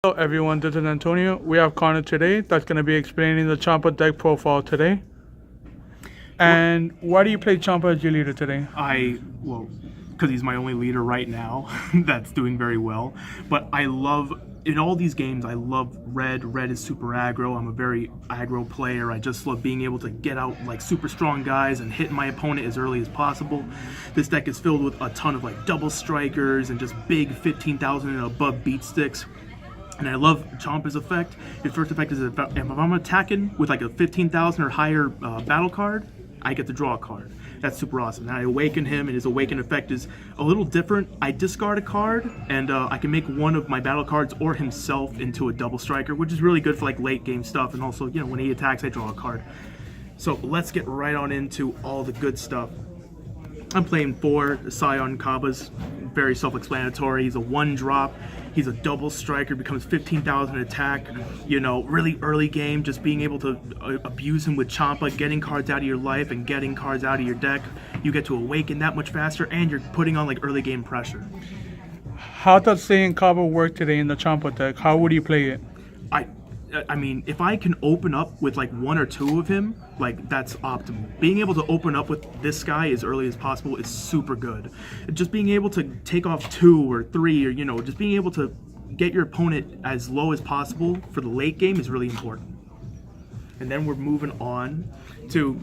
Hello everyone, this is Antonio. We have Connor today that's going to be explaining the Champa deck profile today. And why do you play Champa as your leader today? Because he's my only leader right now. That's doing very well. But in all these games, I love red. Red is super aggro. I'm a very aggro player. I just love being able to get out like super strong guys and hit my opponent as early as possible. This deck is filled with a ton of like double strikers and just big 15,000 and above beat sticks. And I love Champa's effect. His first effect is if I'm attacking with like a 15,000 or higher battle card, I get to draw a card. That's super awesome. Now I awaken him, and his awaken effect is a little different. I discard a card, and I can make one of my battle cards or himself into a double striker, which is really good for like late game stuff. And also, when he attacks, I draw a card. So let's get right on into all the good stuff. I'm playing 4 Scion Kabas, very self-explanatory. He's a 1-drop. He's a double striker, becomes 15,000 attack. Really early game, just being able to abuse him with Champa, getting cards out of your life and getting cards out of your deck. You get to awaken that much faster, and you're putting on like early game pressure. How does Saiyan Kaba work today in the Champa deck? How would you play it? I mean, if I can open up with like 1 or 2 of him, like that's optimal. Being able to open up with this guy as early as possible is super good. Just being able to take off 2 or 3 or, just being able to get your opponent as low as possible for the late game is really important. And then we're moving on to,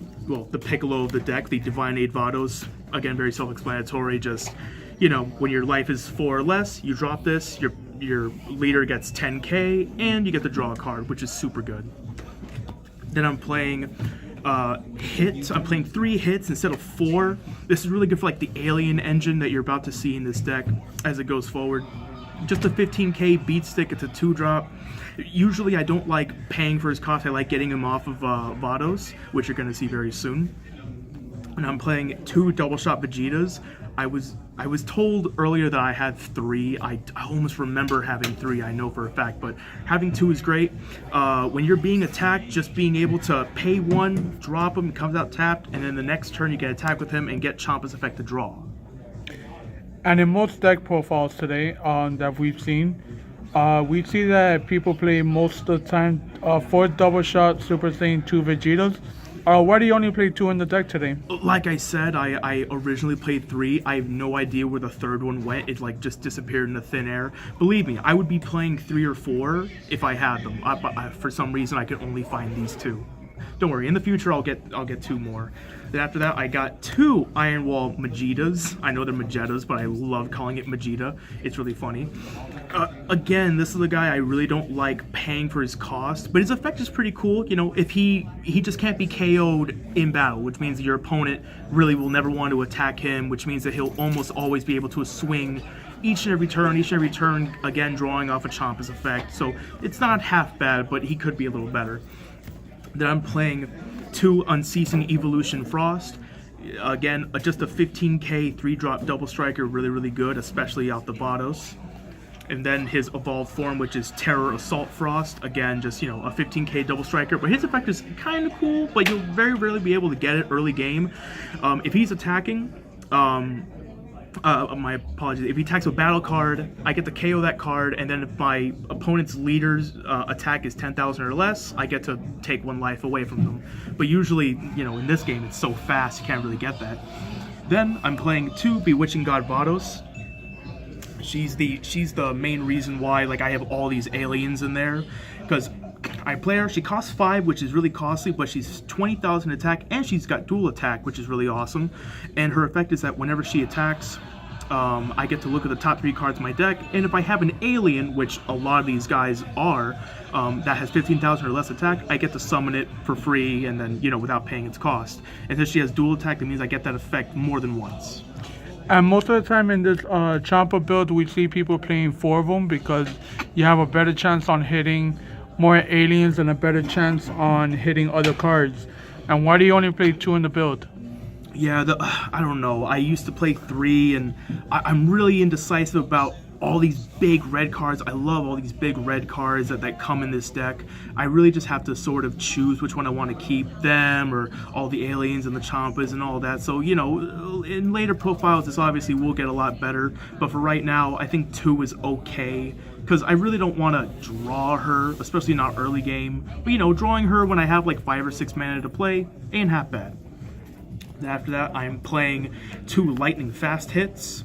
the Piccolo of the deck, the Divine Aid Vados. Again, very self-explanatory. Just, when your life is 4 or less, you drop this, your leader gets 10k, and you get to draw a card, which is super good. Then I'm playing hits. I'm playing 3 hits instead of 4. This is really good for like the alien engine that you're about to see in this deck as it goes forward. Just a 15k beat stick. It's a 2-drop. Usually I don't like paying for his cost. I like getting him off of Vados, which you're going to see very soon. And I'm playing 2 double shot Vegetas. I was told earlier that I had 3. I almost remember having 3, I know for a fact, but having 2 is great. When you're being attacked, just being able to pay 1, drop him, comes out tapped, and then the next turn you can attack with him and get Champa's effect to draw. And in most deck profiles today that we've seen, we see that people play most of the time 4 double shot Super Saiyan 2 Vegetas. Why do you only play 2 in the deck today? Like I said, I originally played 3. I have no idea where the 3rd one went. It like just disappeared into thin air. Believe me, I would be playing 3 or 4 if I had them. For some reason, I could only find these 2. Don't worry, in the future I'll get 2 more. Then after that, I got 2 Iron Wall Magetas. I know they're Magetas, but I love calling it Mageta. It's really funny. Again, this is the guy I really don't like paying for his cost, but his effect is pretty cool. If he just can't be KO'd in battle, which means your opponent really will never want to attack him, which means that he'll almost always be able to swing each and every turn, again, drawing off a Champa's effect. So it's not half bad, but he could be a little better. Then I'm playing 2 Unceasing Evolution Frost. Again, just a 15k 3-drop double striker, really good, especially out the Vados. And then his evolved form, which is Terror Assault Frost. Again, just, a 15k double striker. But his effect is kind of cool, but you'll very rarely be able to get it early game. If he's attacking, my apologies, if he attacks a battle card, I get to KO that card, and then if my opponent's leader's attack is 10,000 or less, I get to take 1 life away from them. But usually, in this game, it's so fast, you can't really get that. Then I'm playing 2 Bewitching God Vados. She's the main reason why I have all these aliens in there, because I play her. She costs 5, which is really costly, but she's 20,000 attack, and she's got dual attack, which is really awesome. And her effect is that whenever she attacks, I get to look at the top 3 cards in my deck, and if I have an alien, which a lot of these guys are, that has 15,000 or less attack, I get to summon it for free, and then, without paying its cost. And since she has dual attack, that means I get that effect more than once. And most of the time in this Champa build, we see people playing 4 of them because you have a better chance on hitting more aliens and a better chance on hitting other cards. And why do you only play 2 in the build? Yeah, I don't know. I used to play 3, and I'm really indecisive about all these big red cards. I love all these big red cards that come in this deck. I really just have to sort of choose which one I want to keep, them or all the aliens and the Champas and all that. So, in later profiles, this obviously will get a lot better. But for right now, I think 2 is okay. because I really don't want to draw her, especially not early game. But you know, drawing her when I have like 5 or 6 mana to play ain't half bad. Then after that, I'm playing 2 lightning fast hits.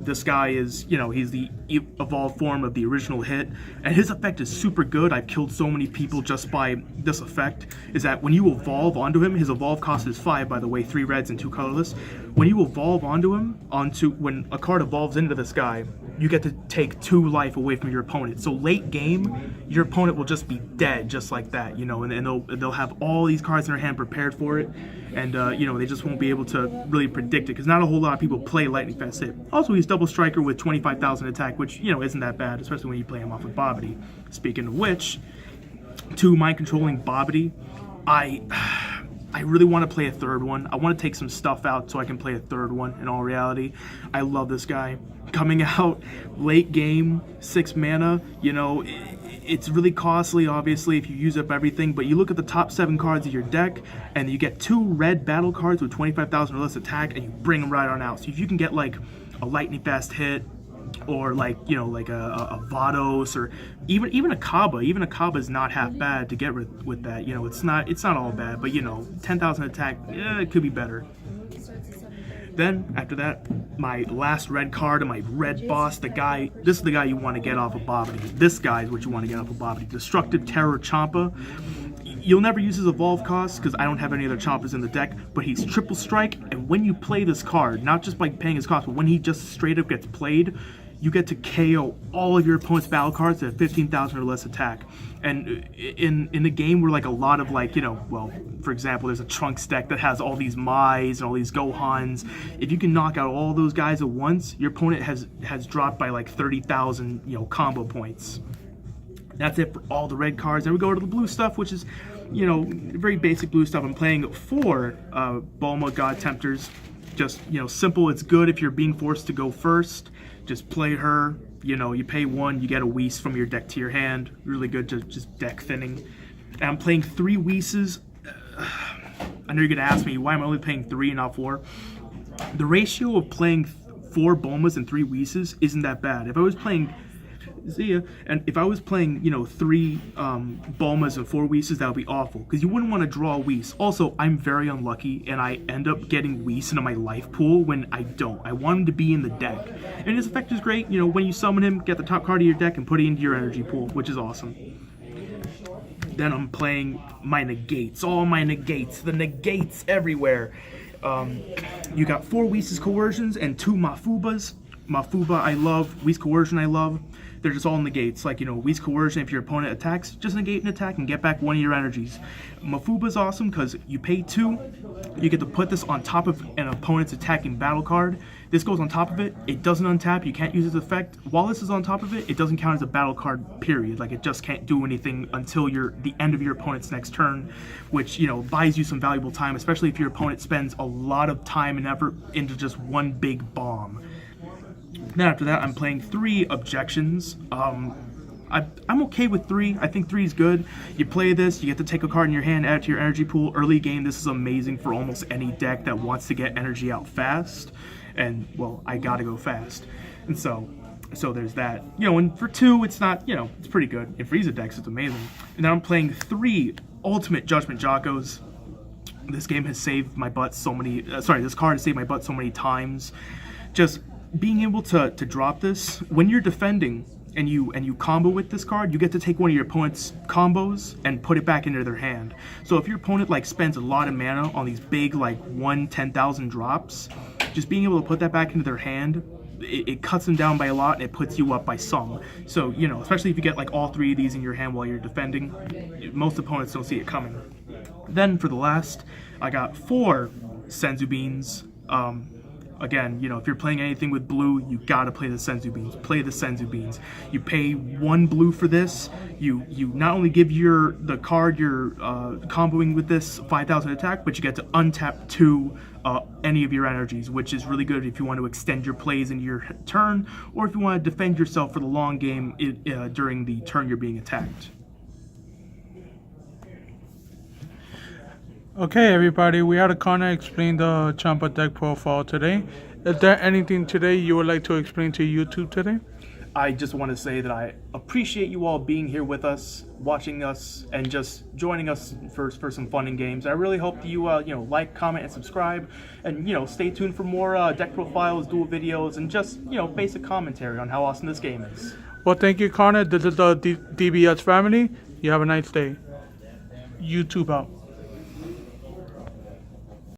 This guy is, you know, he's the evolved form of the original hit, and his effect is super good. I've killed so many people just by this effect, is that when you evolve onto him, his evolve cost is 5, by the way, 3 reds and 2 colorless. When you evolve onto him, when a card evolves into this guy, you get to take 2 life away from your opponent. So late game, your opponent will just be dead just like that, you know, and they'll have all these cards in their hand prepared for it, and you know, they just won't be able to really predict it because not a whole lot of people play lightning fast hit. Also, he's double striker with 25,000 attack, which, you know, isn't that bad, especially when you play him off of Bobbity. Speaking of which, 2 mind controlling Bobbity. I really want to play a third one. I want to take some stuff out so I can play a third one in all reality. I love this guy. Coming out late game, 6 mana, you know, it's really costly, obviously, if you use up everything, but you look at the top 7 cards of your deck, and you get 2 red battle cards with 25,000 or less attack, and you bring them right on out. So if you can get, like, a lightning fast hit, or like, you know, like a Vados, or even a Kaba. Even a Kaba is not half bad to get with that. You know, it's not all bad, but you know, 10,000 attack, it could be better. Then after that, my last red card and my red boss, this is the guy you want to get off of Bobbity. This guy is what you want to get off of Bobbity. Destructive Terror Champa. You'll never use his evolve cost because I don't have any other Champas in the deck, but he's triple strike, and when you play this card, not just by paying his cost, but when he just straight up gets played, you get to KO all of your opponent's battle cards that have 15,000 or less attack. And in the game where like a lot of, like, you know, well, for example, there's a Trunks deck that has all these Mais and all these Gohans. If you can knock out all those guys at once, your opponent has dropped by like 30,000, you know, combo points. That's it for all the red cards. Then we go to the blue stuff, which is, you know, very basic blue stuff. I'm playing 4 Bulma God Tempters. Just, you know, simple. It's good if you're being forced to go first. Just play her. You know, you pay 1, you get a Whis from your deck to your hand. Really good to just deck thinning. And I'm playing 3 Whis. I know you're gonna ask me why I'm only playing 3 and not 4. The ratio of playing 4 Bulmas and 3 Whis isn't that bad. If I was playing and if I was playing, you know, 3 Bulmas and 4 Whis, that would be awful, because you wouldn't want to draw a Whis. Also, I'm very unlucky, and I end up getting Whis into my life pool when I don't. I want him to be in the deck. And his effect is great. You know, when you summon him, get the top card of your deck and put it into your energy pool, which is awesome. Then I'm playing my negates, all my negates, the negates everywhere. You got 4 Whis Coercions and 2 Mafubas. Mafuba I love, Whis Coercion I love. They're just all negates. Like, you know, Whis Coercion, if your opponent attacks, just negate an attack and get back 1 of your energies. Mafuba's awesome because you pay 2, you get to put this on top of an opponent's attacking battle card. This goes on top of it, it doesn't untap, you can't use its effect. While this is on top of it, it doesn't count as a battle card, period. Like, it just can't do anything until the end of your opponent's next turn, which, you know, buys you some valuable time, especially if your opponent spends a lot of time and effort into just one big bomb. Then after that, I'm playing 3 objections. I'm okay with 3. I think 3 is good. You play this, you get to take a card in your hand, add it to your energy pool. Early game, this is amazing for almost any deck that wants to get energy out fast. And, well, I gotta go fast. And so there's that. You know, and for 2, it's not, you know, it's pretty good. In Frieza decks, it's amazing. And then I'm playing 3 Ultimate Judgment Jackos. This game has saved my butt so many, this card has saved my butt so many times. Just being able to drop this when you're defending and you combo with this card, you get to take one of your opponent's combos and put it back into their hand. So if your opponent like spends a lot of mana on these big like 10,000 drops, just being able to put that back into their hand, it cuts them down by a lot and it puts you up by some. So, you know, especially if you get like all 3 of these in your hand while you're defending, most opponents don't see it coming. Then for the last, I got 4 Senzu Beans. Again, you know, if you're playing anything with blue, you gotta play the Senzu Beans. Play the Senzu Beans. You pay 1 blue for this. You not only give the card you're comboing with this 5,000 attack, but you get to untap 2 any of your energies, which is really good if you want to extend your plays into your turn, or if you want to defend yourself for the long game during the turn you're being attacked. Okay, everybody, we had to kind of explain the Champa deck profile today. Is there anything today you would like to explain to YouTube today? I just want to say that I appreciate you all being here with us, watching us, and just joining us for some fun and games. I really hope you like, comment, and subscribe, and stay tuned for more deck profiles, duel videos, and just basic commentary on how awesome this game is. Well, thank you, Connor. This is the DBS family. You have a nice day. YouTube out.